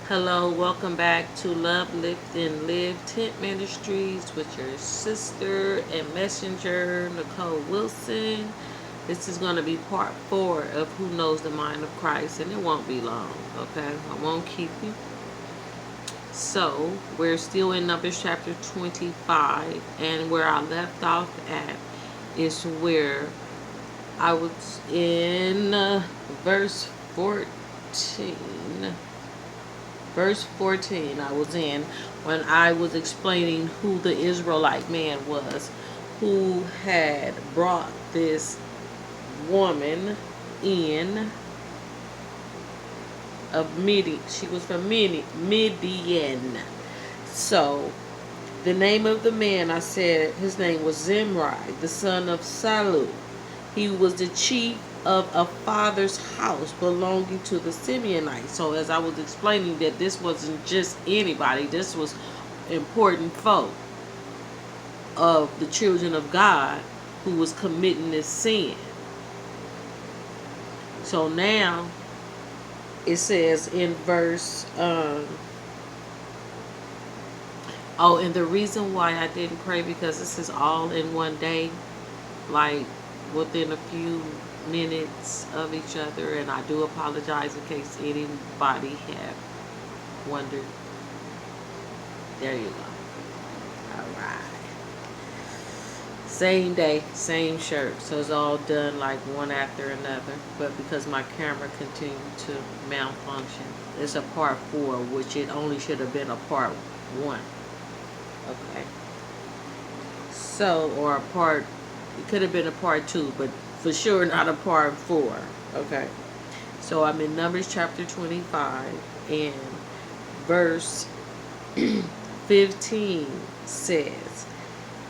Hello, welcome back to Love, Lift, and Live Tent Ministries with your sister and messenger, Nicole Wilson. This is going to be part 4 of Who Knows the Mind of Christ, and it won't be long, okay? I won't keep you. So, we're still in Numbers chapter 25, and where I left off at is where I was in verse 14. Verse 14 I was in when I was explaining who the Israelite man was who had brought this woman in of Midian. She was from Midian. So the name of the man, I said his name was Zimri, the son of Salu. He was the chief of a father's house belonging to the Simeonites. So as I was explaining that this wasn't just anybody, this was important folk of the children of God who was committing this sin. So now it says in verse and the reason why I didn't pray, because this is all in one day, like within a few minutes of each other, and I do apologize in case anybody had wondered. There you go. All right. Same day, same shirt, so it's all done like one after another. But because my camera continued to malfunction, it's a part 4, which it only should have been a part 1. Okay. So, or a part, it could have been a part 2, but for sure not a part 4. Okay. So I'm in Numbers chapter 25, and verse 15 says,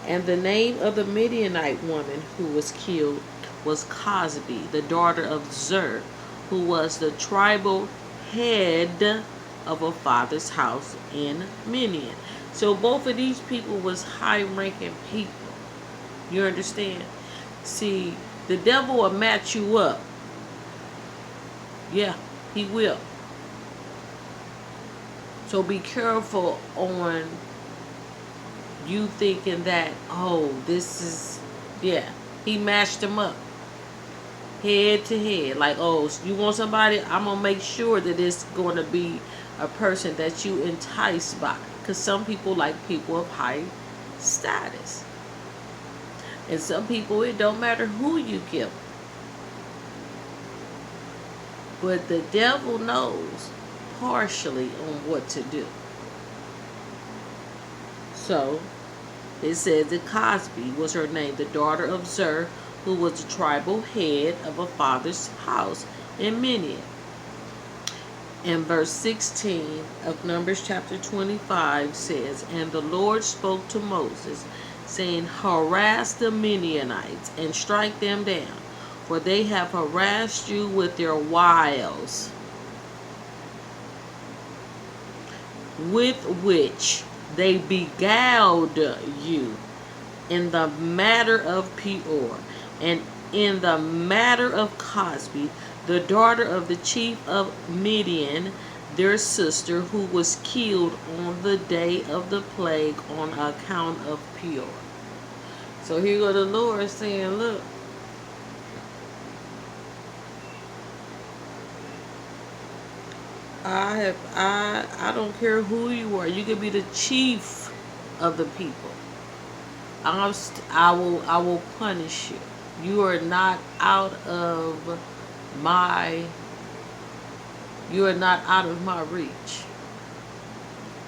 "And the name of the Midianite woman who was killed was Cosbi, the daughter of Zer, who was the tribal head of a father's house in Midian." So both of these people was high-ranking people. You understand? See, the devil will match you up. Yeah, he will. So be careful on you thinking that, oh, this is, yeah, he matched them up head to head. Like, oh, you want somebody? I'm going to make sure that it's going to be a person that you entice by. Because some people like people of high status. And some people, it don't matter who you kill. But the devil knows partially on what to do. So, it says that Cosbi was her name, the daughter of Zer, who was the tribal head of a father's house in Midian. And verse 16 of Numbers chapter 25 says, "And the Lord spoke to Moses, saying, Harass the Midianites and strike them down, for they have harassed you with their wiles, with which they beguiled you in the matter of Peor, and in the matter of Cosbi, the daughter of the chief of Midian, their sister, who was killed on the day of the plague on account of Peor." So here go the Lord saying, look, I don't care who you are. You can be the chief of the people. I will punish you. You are not out of my reach.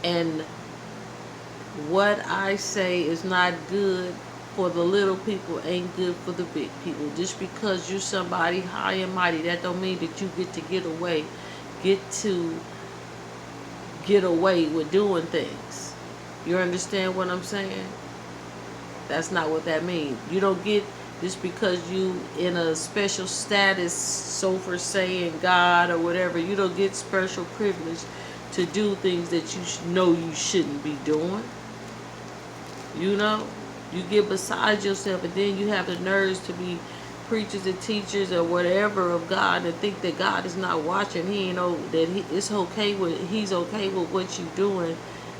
And what I say is not good for the little people ain't good for the big people. Just because you're somebody high and mighty, that don't mean that you get to get away with doing things. You understand what I'm saying? That's not what that means. You don't get, just because you in a special status, so for saying God or whatever, you don't get special privilege to do things that you know you shouldn't be doing. You know, you get beside yourself, and then you have the nerves to be preachers and teachers or whatever of God and think that God is not watching. He ain't know that he's okay with what you doing.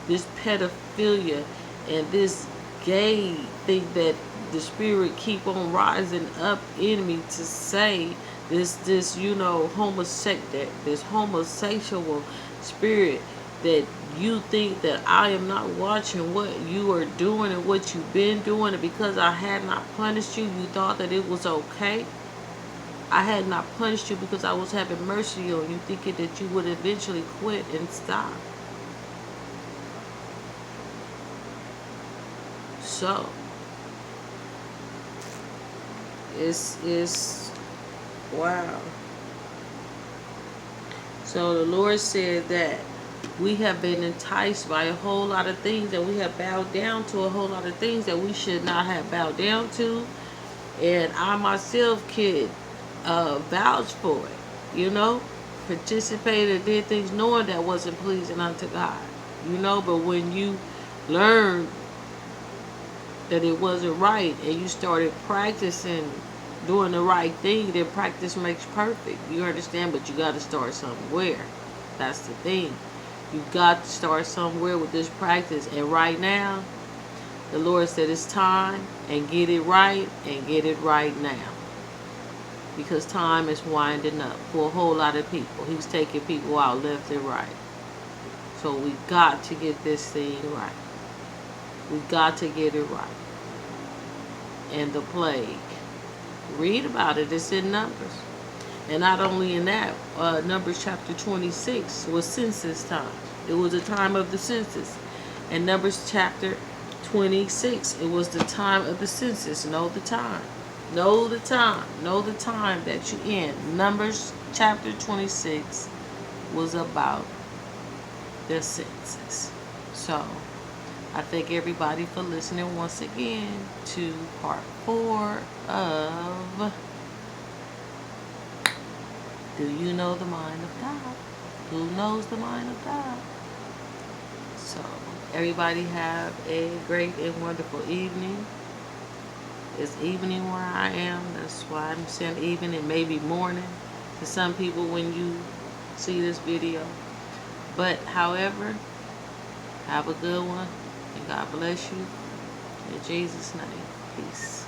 This pedophilia and this gay thing that the spirit keep on rising up in me to say this this homosexual spirit, that you think that I am not watching what you are doing and what you've been doing, and because I had not punished you, you thought that it was okay. I had not punished you because I was having mercy on you, thinking that you would eventually quit and stop. So it's wow. So the Lord said that we have been enticed by a whole lot of things, and we have bowed down to a whole lot of things that we should not have bowed down to. And I myself could vouch for it, participated, did things knowing that wasn't pleasing unto God, but when you learn that it wasn't right and you started practicing doing the right thing, then practice makes perfect. You understand? But you got to start somewhere. That's the thing. You got to start somewhere with this practice. And right now, the Lord said it's time, and get it right, and get it right now. Because time is winding up for a whole lot of people. He's taking people out left and right. So we got to get this thing right. We got to get it right. And the plague. Read about it. It's in Numbers. And not only in that, Numbers chapter 26 was census time. It was the time of the census. And Numbers chapter 26, it was the time of the census. Know the time. Know the time. Know the time that you're in. Numbers chapter 26 was about the census. So, I thank everybody for listening once again to part 4 of Do You Know the Mind of God? Who knows the mind of God? So, everybody have a great and wonderful evening. It's evening where I am. That's why I'm saying evening. It may be morning to some people when you see this video. But, however, have a good one. And God bless you. In Jesus' name. Peace.